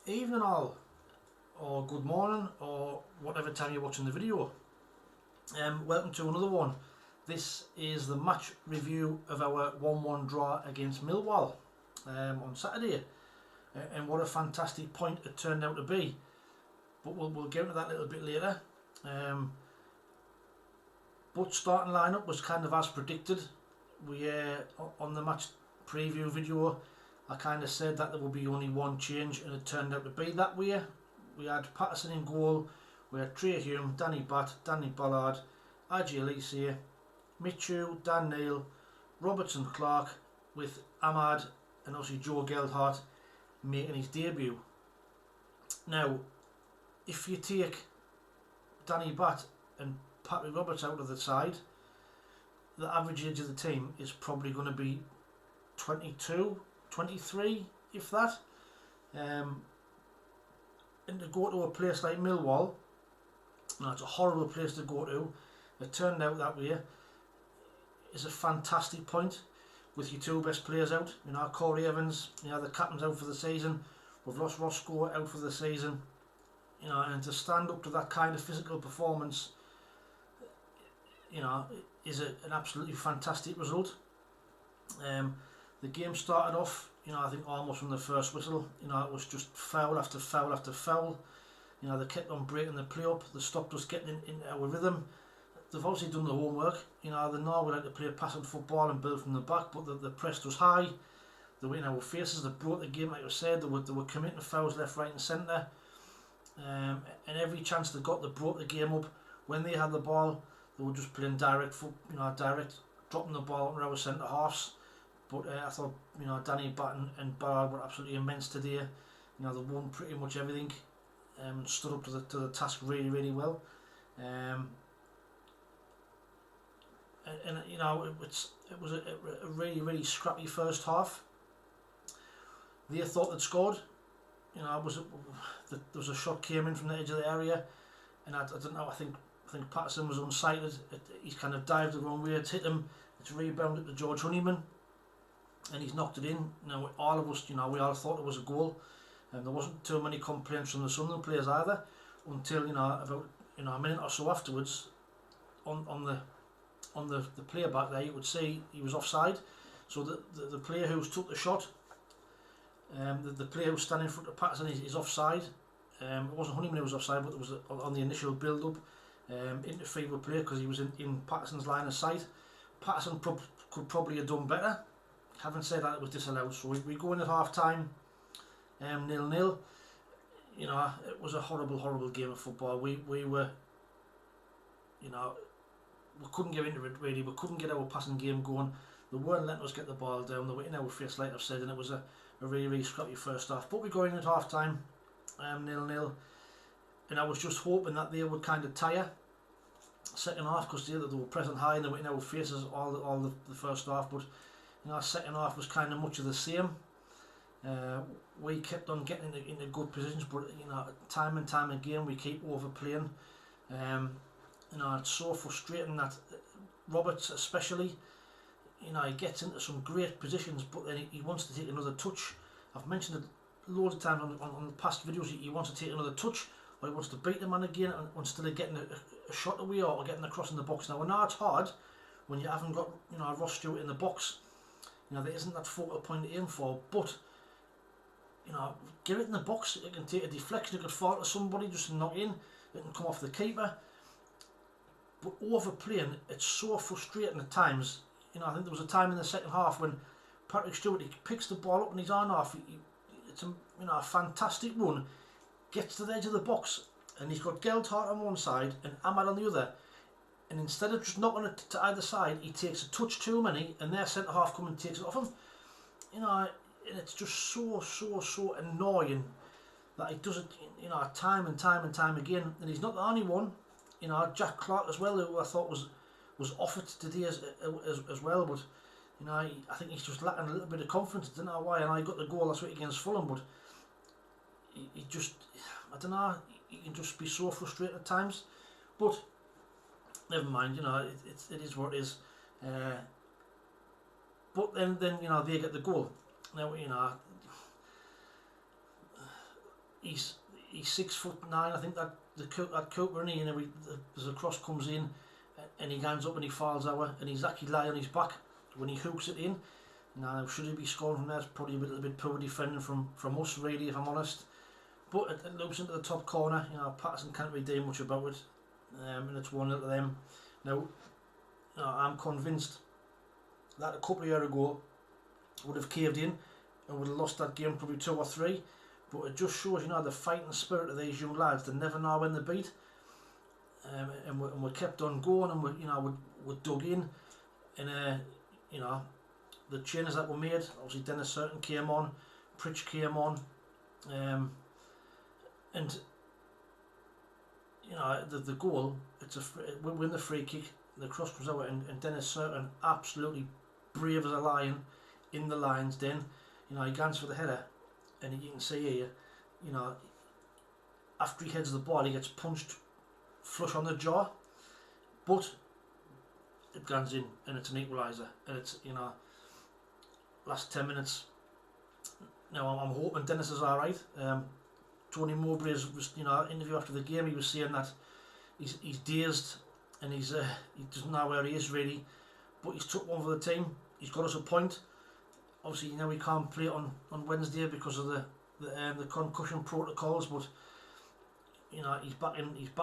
Evening all, or good morning, or whatever time you're watching the video. Welcome to another one. This is the match review of our 1-1 draw against Millwall on Saturday, and what a fantastic point it turned out to be. But we'll get into that a little bit later. But starting lineup was kind of as predicted. We on the match preview video, I kind of said that there would be only one change, and it turned out to be that way. We had Patterson in goal, we had Hume, Batth, Ballard, Alese, Michut, Dan Neil, Robertson, Clarke, with Ahmad and obviously Geldhardt making his debut. Now, if you take Batth and Patrick Roberts out of the side, the average age of the team is probably going to be 22, 23, if that. And to go to a place like Millwall, it's a horrible place to go to. It turned out that way. Is a fantastic point with your two best players out. Corey Evans, the captain's out for the season. We've lost Roscoe out for the season. And to stand up to that kind of physical performance, is an absolutely fantastic result. The game started off, I think almost from the first whistle. It was just foul after foul after foul. They kept on breaking the play up. They stopped us getting into our rhythm. They've obviously done the homework. They know we like to play passing football and build from the back, but they pressed us high. They were in our faces. They brought the game, like I said. They were committing fouls left, right, and centre. And every chance they got, they brought the game up. When they had the ball, they were just playing direct, direct, dropping the ball under our centre halves. But I thought, Batth and Ballard were absolutely immense today. They won pretty much everything, and stood up to the task really, really well. It was a really, really scrappy first half. They thought they'd scored. There was a shot came in from the edge of the area, and I don't know. I think Patterson was unsighted. He's kind of dived the wrong way. It's hit him. It's rebounded to George Honeyman, and he's knocked it in. All of us, we all thought it was a goal, and there wasn't too many complaints from the Sunderland players either, until about a minute or so afterwards, on the playback there, you would see he was offside. So the player who took the shot, the player who was standing in front of Patterson is offside. It wasn't Honeyman who was offside, but it was on the initial build-up. Interfered with play because he was in Patterson's line of sight. Patterson could probably have done better. Having said that, it was disallowed. So we go in at half time, 0-0. It was a horrible game of football. We were, we couldn't get into it really. We couldn't get our passing game going. They weren't letting us get the ball down. They were in our face, like I've said, and it was a really, really scrappy first half. But we go in at half time, 0-0, and I was just hoping that they would kind of tire second half, because they were pressing high and they were in our faces all the first half. But second half was kind of much of the same. We kept on getting into good positions, but time and time again we keep overplaying. It's so frustrating that Roberts especially, he gets into some great positions, but then he wants to take another touch. I've mentioned it loads of times on the past videos. He wants to take another touch, or he wants to beat the man again instead of getting a shot away or getting across in the box. Now, I know it's hard when you haven't got Ross Stewart in the box. There isn't that focal point to aim for, but get it in the box. It can take a deflection, it could fall to somebody just to knock in, it can come off the keeper. But overplaying, it's so frustrating at times. I think there was a time in the second half when Patrick Stewart, he picks the ball up in his arm off. It's a fantastic run, gets to the edge of the box, and he's got Geldhardt on one side and Ahmad on the other. And instead of just knocking it to either side, he takes a touch too many, and their centre half comes and takes it off him. And it's just so annoying that he does it, time and time again. And he's not the only one. Jack Clarke as well, who I thought was off it today as well. But I think he's just lacking a little bit of confidence. I don't know why. And I got the goal last week against Fulham, but he just, I don't know. He can just be so frustrated at times. But never mind, it is what it is. But then they get the goal. Now, he's 6'9". I think that that Cooper, and as the cross comes in, and he hands up and he falls over, and he's actually lying on his back when he hooks it in. Now, should he be scoring from there? It's probably a little bit poor defending from us, really, if I'm honest. But it loops into the top corner. Patterson can't really do much about it, and it's 1-0 to them. Now, I'm convinced that a couple of years ago would have caved in and would have lost that game probably 2 or 3. But it just shows, the fighting spirit of these young lads. They never know when they beat, and we kept on going, and we dug in, and the changes that were made. Obviously, Cirken came on, Pritchard came on, and the goal. We win the free kick. The cross comes out, and Cirken, absolutely brave as a lion in the Lions Den. He goes for the header, and you can see here, after he heads the ball, he gets punched flush on the jaw, but it goes in, and it's an equaliser, and it's last 10 minutes. Now I'm hoping Dennis is all right. Tony Mowbray's interview after the game, he was saying that he's dazed, and he doesn't know where he is really, but he's took one for the team. He's got us a point. Obviously, we can't play it on Wednesday because of the concussion protocols, but he's back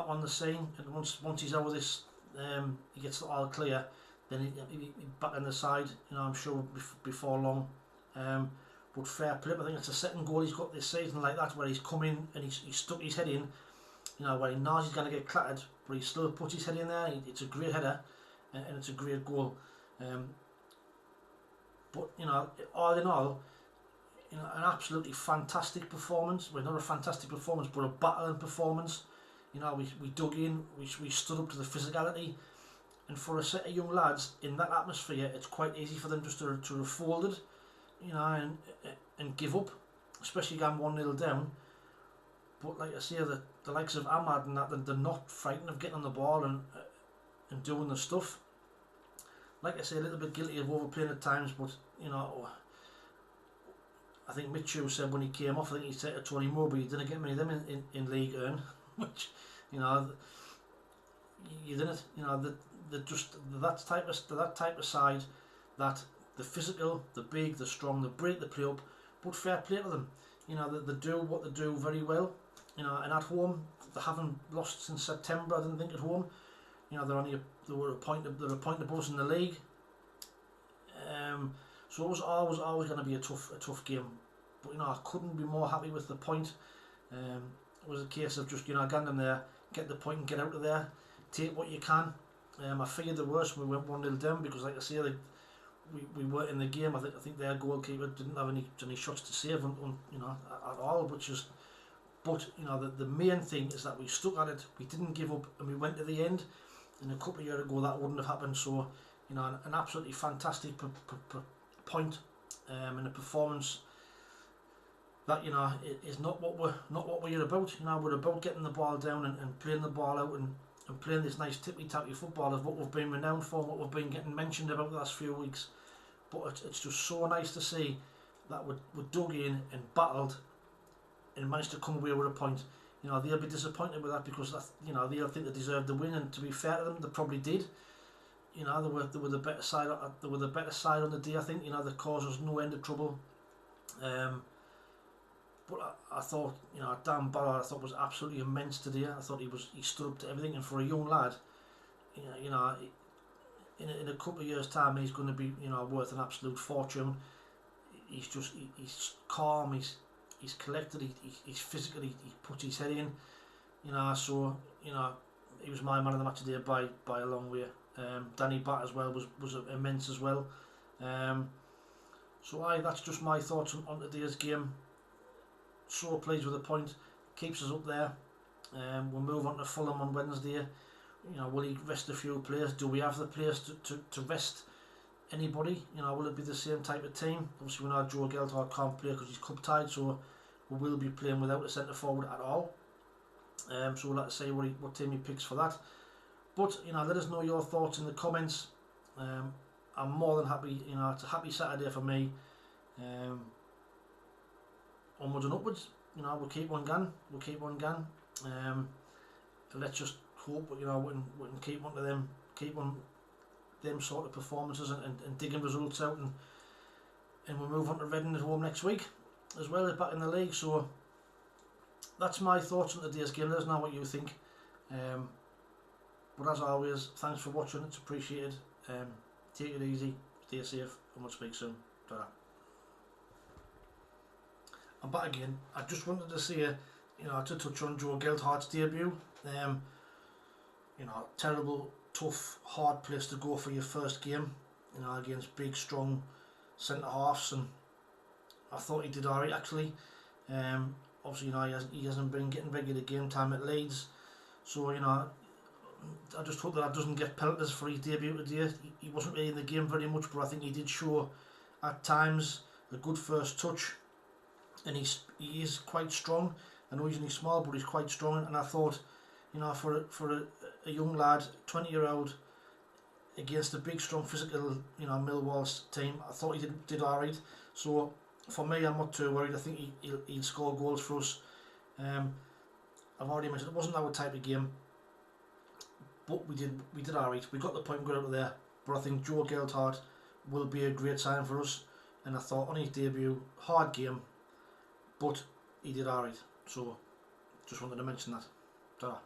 on the scene, and once he's out of this, he gets all clear, then he's back on the side. I'm sure before long. But fair play. I think it's the second goal he's got this season like that, where he's come in and he's stuck his head in. Where he knows he's going to get clattered, but he still puts his head in there. It's a great header, and it's a great goal. But all in all, an absolutely fantastic performance. Well, not a fantastic performance, but a battling performance. We dug in, we stood up to the physicality, and for a set of young lads in that atmosphere, it's quite easy for them just to have folded, and give up, especially going 1-0 down. But like I say, the likes of Ahmad and that, they're not frightened of getting on the ball and doing the stuff. Like I say, a little bit guilty of overplaying at times, but I think Michut said when he came off, I think he said to Tony Mowbray, you didn't get many of them in League One, which you didn't. They're just that type of side, that the physical, the big, the strong, they break the play up, but fair play to them. They do what they do very well. And at home, they haven't lost since September. I didn't think at home. They were a point above us in the league. So it was always going to be a tough game. But I couldn't be more happy with the point. It was a case of just getting them there, get the point and get out of there, take what you can. I feared the worst when we went 1-0 down, because like I say, we weren't in the game. I think their goalkeeper didn't have any shots to save at all, but the main thing is that we stuck at it, we didn't give up, and we went to the end. And a couple of years ago that wouldn't have happened. So an absolutely fantastic point, and a performance that is not what we're about. We're about getting the ball down and playing the ball out and playing this nice tippy-tappy football of what we've been renowned for, what we've been getting mentioned about the last few weeks. But it's just so nice to see that we dug in and battled and managed to come away with a point. They'll be disappointed with that, because they'll think they deserved the win, and to be fair to them, they probably did. They were the better side. They were the better side on the day. I think they caused us no end of trouble. But I thought Dan Ballard, I thought, was absolutely immense today. I thought he stood up to everything, and for a young lad, in a couple of years' time, he's going to be worth an absolute fortune. He's calm. He's collected, he's physical, he puts his head in, so, he was my man of the match today by a long way. Danny Batth as well was immense as well. So that's just my thoughts on today's game. So pleased with the point, keeps us up there. We'll move on to Fulham on Wednesday. Will he rest a few players? Do we have the players to rest anybody? Will it be the same type of team? Obviously we know Joe Geldhardt can't play because he's cup tied, so we will be playing without a centre forward at all. So we'll have to see what team he picks for that. But let us know your thoughts in the comments. I'm more than happy. It's a happy Saturday for me. onwards and upwards. You know, we'll keep on going. We'll keep on going. Let's just hope, you know, we can keep on to them, keep on them sort of performances and digging results out, and we'll move on to Reading at home next week as well, back in the league. So that's my thoughts on today's game. Let us know what you think. But as always, thanks for watching. It's appreciated. Take it easy, stay safe, and we'll speak soon. Ta-ra. I'm back again. I just wanted to say, you know, to touch on Joe Geldhardt's debut. You know, terrible, tough, hard place to go for your first game. You know, against big, strong centre halves, and I thought he did alright actually. Obviously, you know, he hasn't been getting regular game time at Leeds, so you know, I just hope that doesn't get penalties for his debut today. He wasn't really in the game very much, but I think he did show at times a good first touch, and he is quite strong. I know he's only small, but he's quite strong, and I thought, you know, for a young lad, 20-year-old, against a big, strong, physical, you know, Millwall's team, I thought he did alright. So for me, I'm not too worried. I think he'll score goals for us. I've already mentioned it wasn't our type of game, but we did alright. We got the point, got out of there. But I think Joe Geldhardt will be a great sign for us. And I thought on his debut, hard game, but he did alright. So just wanted to mention that. Ta-ra.